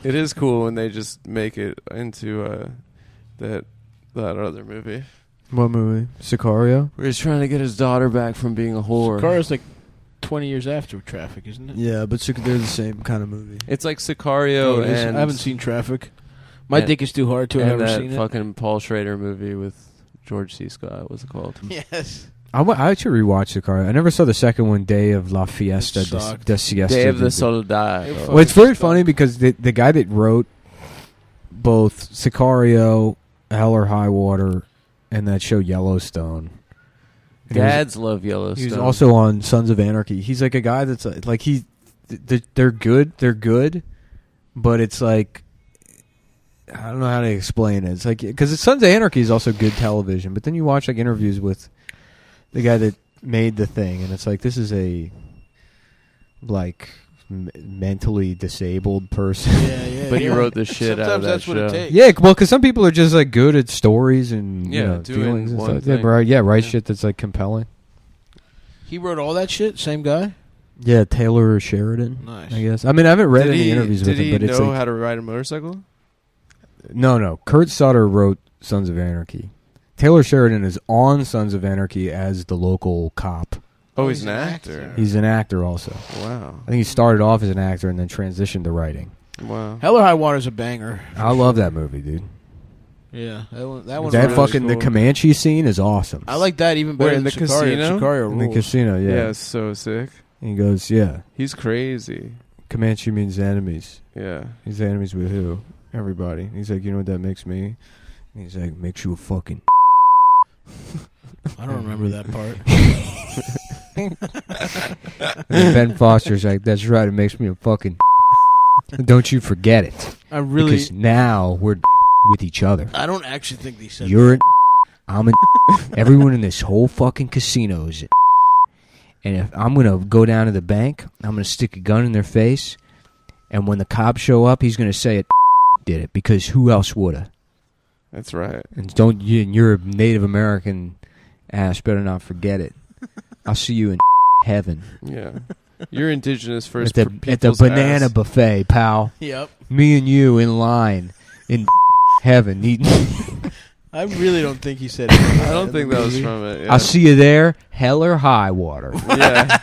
It is cool when they just make it into that other movie. What movie? Sicario? Where he's trying to get his daughter back from being a whore. Sicario's like 20 years after Traffic, isn't it? Yeah, but they're the same kind of movie. It's like Sicario and... I haven't seen Traffic. My dick is too hard to. I've never seen it. And that fucking Paul Schrader movie with George C. Scott. What's it called? Yes. I should rewatch Sicario. I never saw the second one, Day of La Fiesta de Siesta. Day of the Soldado. Well, it's very funny because the guy that wrote both Sicario, Hell or High Water, and that show Yellowstone. Dads love Yellowstone. He's also on Sons of Anarchy. He's like a guy that's like they're good, but it's like I don't know how to explain it. It's like because Sons of Anarchy is also good television, but then you watch like interviews with the guy that made the thing, and it's like this is a like mentally disabled person. Yeah. But he wrote the shit out of that that's show. what it takes. Yeah, well, because some people are just like good at stories and doing feelings and one stuff. thing. Write shit that's like compelling. He wrote all that shit. Same guy. Yeah, Taylor Sheridan. Nice. I guess. I mean, I haven't read any interviews with him, but Did it's he know like, how to ride a motorcycle? No. Kurt Sutter wrote Sons of Anarchy. Taylor Sheridan is on Sons of Anarchy as the local cop. Oh, he's an actor. He's an actor also. Wow. I think he started off as an actor and then transitioned to writing. Wow. Hell or High Water's a banger. I love that movie, dude. Yeah, that one. That really fucking cool. The Comanche scene is awesome. I like that even better Where, than in the Sicario. casino? Sicario In the rules. casino, yeah. Yeah, it's so sick. And he goes, yeah. He's crazy. Comanche means enemies. Yeah. He's enemies with who? Everybody. He's like, you know what that makes me? And he's like, makes you a fucking... I don't remember that part. And Ben Foster's like, that's right, it makes me a fucking... Don't you forget it. I really... Because now we're with each other. I don't actually think they said You're I'm an everyone in this whole fucking casino is and if I'm going to go down to the bank, I'm going to stick a gun in their face, and when the cops show up, he's going to say it did it, because who else would have? That's right. And you're a Native American ass, better not forget it. I'll see you in heaven. Yeah. You're indigenous first. At the banana buffet, pal. Yep. Me and you in line in heaven eating. I really don't think he said it. I don't think that was from it. Yeah. I'll see you there, hell or high water. Yeah.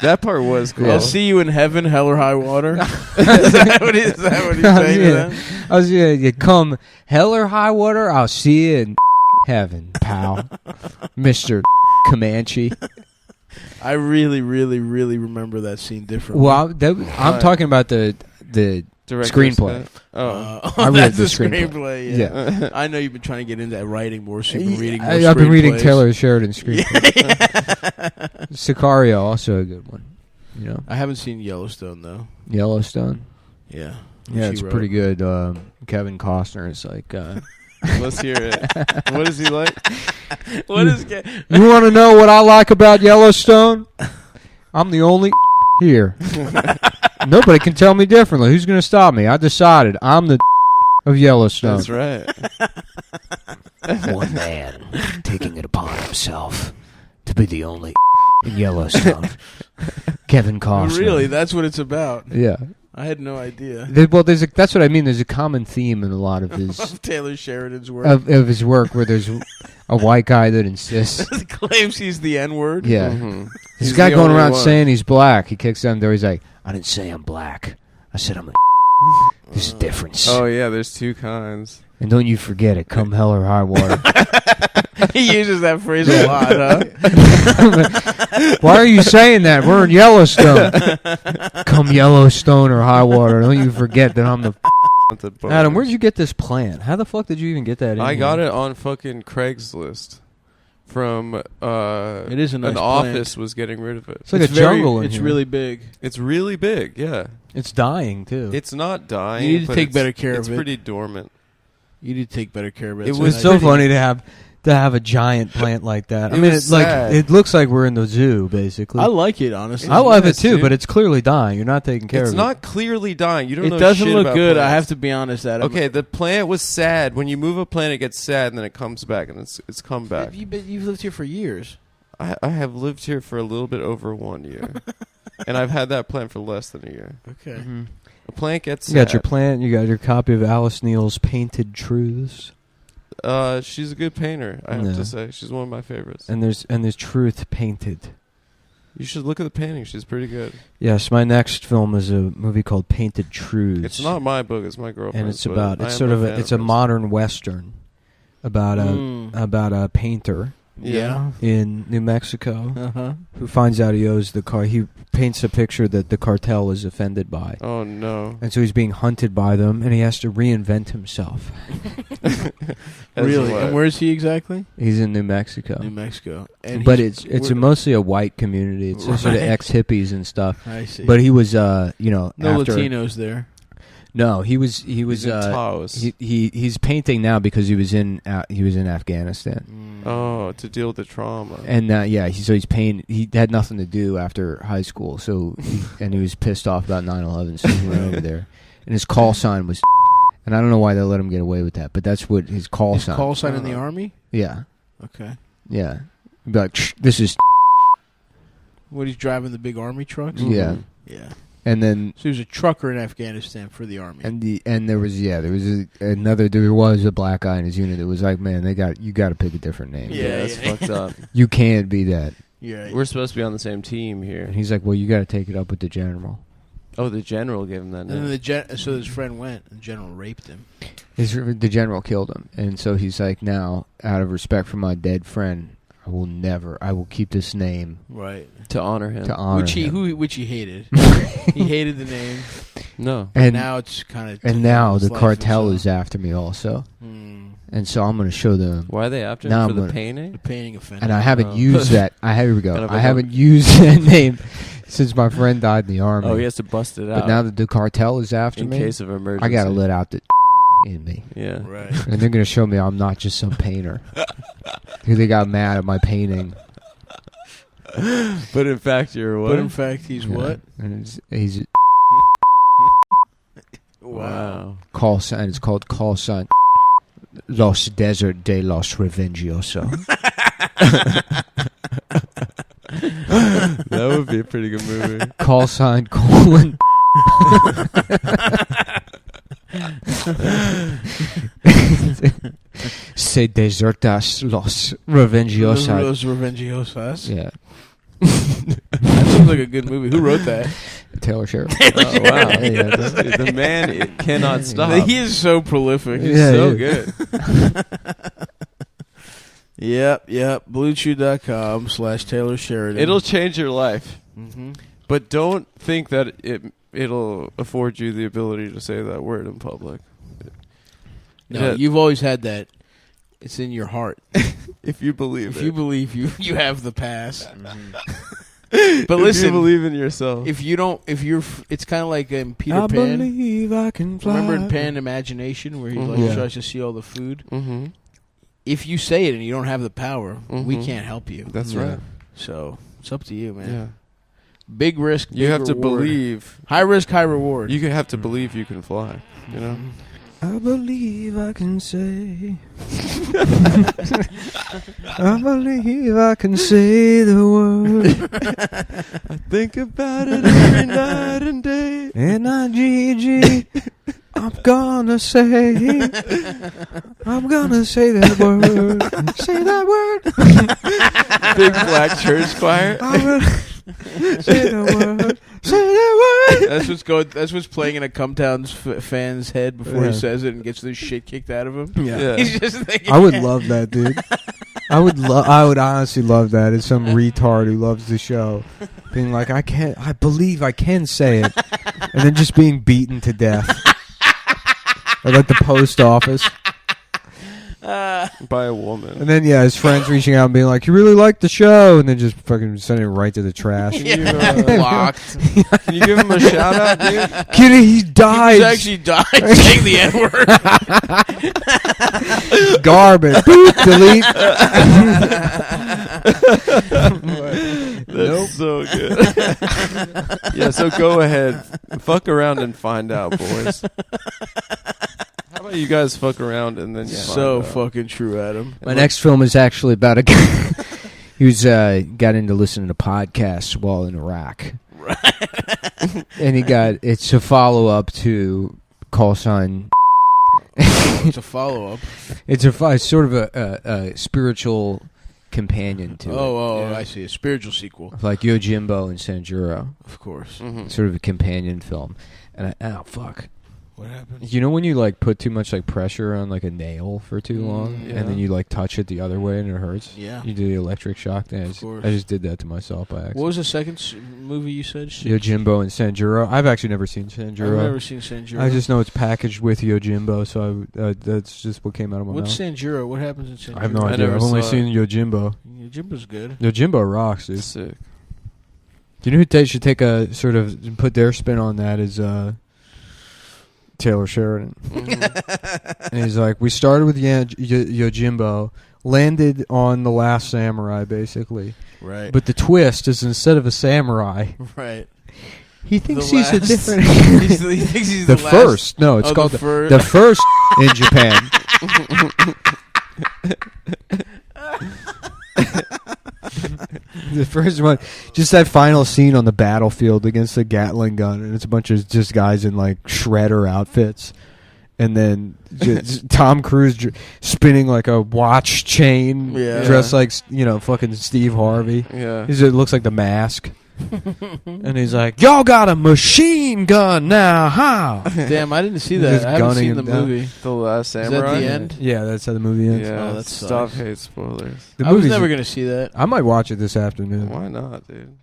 That part was cool. I'll see you in heaven, hell or high water. Is that what he's saying to them? I'll see you come hell or high water. I'll see you in heaven, pal. Mr. Comanche. I really, really, really remember that scene differently. Well, I'm talking about the screenplay. Oh, I read that's the screenplay. Yeah. I know you've been trying to get into that writing more, so you've been reading more I've been reading screenplays. Taylor Sheridan's screenplay. Sicario, also a good one. You know, I haven't seen Yellowstone though. Yellowstone. Yeah. Yeah, it's pretty good. Kevin Costner is like. Let's hear it. What is he like? What is? You want to know what I like about Yellowstone? I'm the only here. Nobody can tell me differently. Who's going to stop me? I decided I'm the of Yellowstone. That's right. One man taking it upon himself to be the only in Yellowstone. Kevin Costner. Really? That's what it's about. Yeah. I had no idea. That's what I mean. There's a common theme in a lot of his Of Taylor Sheridan's work. of his work, where there's a white guy that insists. Claims he's the N-word. Yeah, Mm-hmm. this guy going around saying he's black. He kicks down the door. He's like, "I didn't say I'm black. I said I'm a." There's a difference. Oh yeah, there's two kinds. And don't you forget it. Come hell or high water. He uses that phrase a lot, huh? Why are you saying that? We're in Yellowstone. Come Yellowstone or high water. Don't you forget that I'm the... Adam, where'd you get this plant? How the fuck did you even get that in I here? got it on fucking Craigslist from It is a nice an plant. office was getting rid of it. It's like a jungle in It's here. really big. It's really big, yeah. It's dying, too. It's not dying. You need to but take it's- better care of It's it. pretty dormant. You need to take better care of it. It It was so funny to have a giant plant like that. I It mean, was it's like sad. it looks like we're in the zoo, basically. I like it, honestly. I love it Yes, too, dude. but it's clearly dying. You're not taking care It's of it. not clearly dying. You don't know It doesn't shit look about good. I plants. have to be honest, Adam. Okay, the plant was sad. When you move a plant, it gets sad, and then it comes back, and it's come back. You've lived here for years. I have lived here for a little bit over 1 year, and I've had that plant for less than a year. Okay. Mm-hmm. A plant gets You got sad. your plant. You got your copy of Alice Neal's Painted Truths. She's a good painter, I have Yeah. to say. She's one of my favorites. And there's truth painted. You should look at the painting. She's pretty good. Yes, my next film is a movie called Painted Truths. It's not my book. It's my girlfriend's. and it's but about I it's am sort of fan it's a hers. modern western about a painter Yeah. in New Mexico Uh-huh. who finds out he owes the car. He paints a picture that the cartel is offended by. Oh no! And so he's being hunted by them, and he has to reinvent himself. Really? what? And where's he exactly? He's in New Mexico. New Mexico. And But he's- it's where- mostly a white community. It's sort of Right. ex-hippies and stuff. I see. But he was, no after, Latinos there. No, he was He's in Taos. he's painting now because he was in Afghanistan. Oh, to deal with the trauma. And he's painting. He had nothing to do after high school, so he was pissed off about 9/11, so he went over there. And his call sign was, and I don't know why they let him get away with that, but that's what his call sign. Call sign in the army? Yeah, Okay. yeah. He'd be like, this is What, he's driving the big army trucks? yeah. Yeah. And then So he was a trucker in Afghanistan for the army. and there was a black guy in his unit that was like, man, you got to pick a different name. Yeah. That's fucked up. You can't be that. Yeah. We're supposed to be on the same team here. And he's like, well, you got to take it up with the general. Oh, the general gave him that And name. then so his friend went, and the general raped him. The general killed him, and so he's like, now, out of respect for my dead friend, I will keep this name Right. To honor him. to honor him. Which he hated. He hated the name. No. And now it's kind of. and now the cartel is after me also, and so I'm going to show them. Why are they after Now him? For I'm the gonna- painting? the painting offender. And I haven't Oh. used that. Here we go. Kind of I a- haven't used that name since my friend died in the army. Oh, he has to bust it out. But now that the cartel is after in me, case of emergency. I got to let out the in me. Yeah. Right. And they're going to show me I'm not just some painter. They got mad at my painting. But in fact, you're what? But in fact, he's Yeah. what? And he's Wow. call sign. It's called call sign. Los Desert de los Revengioso. That would be a pretty good movie. Call sign colon. Se desertas los Revengiosas. Los Revengiosas. Yeah, That seems like a good movie. Who wrote that? Taylor Sheridan. Oh, wow. Yeah, The man cannot stop. He is so prolific. He's Yeah, so he good. Yep. BlueChew.com/Taylor Sheridan. It'll change your life. Mm-hmm. But don't think that it'll afford you the ability to say that word in public. No, Yeah. you've always had that. It's in your heart. If you believe If it. you believe you have the pass. But If you listen, believe in yourself. if you're, it's kind of like in Peter I Pan. believe I can fly. Remember in Pan Imagination where he Mhm. like Yeah. tries to see all the food? Mm-hmm. If you say it and you don't have the power, we Mhm. can't help you. That's Yeah. right. So it's up to you, man. Yeah. Big risk, big You have to reward. believe. High risk, high reward. You have to believe you can fly. You know. I believe I can say. I believe I can say the word. I think about it every night and day. N-I-G-G. I'm gonna say that word. Say that word. Big black church choir. I will say the word. Say that word. That's what's playing in a Cumtown's fan's head before Yeah. he says it and gets the shit kicked out of him. Yeah. He's just thinking. I would love that, dude. I would honestly love that. As some retard who loves the show, being like, I believe I can say it, and then just being beaten to death. At like the post office. By a woman. And then, his friends reaching out and being like, you really like the show? And then just fucking sending it right to the trash. Locked. Can you give him a shout out, dude? Kidding, he died. He's actually died saying the N-word. Garbage. Boop, delete. That's so good. Yeah, so go ahead. Fuck around and find out, boys. How about you guys fuck around and then you So find out? fucking true, Adam. My next film is actually about a guy who's got into listening to podcasts while in Iraq. and it's a follow up to Call Sign. It's a follow up. It's sort of a spiritual companion to it. Oh, I see. A spiritual sequel. Like Yojimbo and Sanjuro. Of course. Mm-hmm. Sort of a companion film. And fuck. What happened? You know when you like put too much like pressure on like a nail for too long, yeah. and then you like touch it the other way and it hurts? Yeah. You do the electric shock thing. I just did that to myself by accident. What was the second movie you said? Yojimbo and Sanjuro. I've actually never seen Sanjuro. I've never seen Sanjuro. I just know it's packaged with Yojimbo, so that's just what came out of my mouth. What's Sanjuro? What happens in Sanjuro? I have no idea. I've only seen Yojimbo. Yojimbo's good. Yojimbo rocks, dude. Sick. Do you know who should take a sort of put their spin on that is Taylor Sheridan. Mm-hmm. And he's like, we started with Yojimbo, landed on The Last Samurai, basically. Right. But the twist is instead of a samurai, right. he thinks The he's a last. different... he thinks he's the last. first. No, it's called the first in Japan. The first one, just that final scene on the battlefield against the Gatling gun, and it's a bunch of just guys in like shredder outfits, and then just Tom Cruise spinning like a watch chain, dressed like fucking Steve Harvey. Yeah, it looks like The Mask. And he's like, y'all got a machine gun now, how? Damn, I didn't see that. I haven't seen the movie. The Last Samurai. Is that the end? Yeah, that's how the movie ends. Yeah, that stop hate spoilers. I was never going to see that. I might watch it this afternoon. Why not, dude?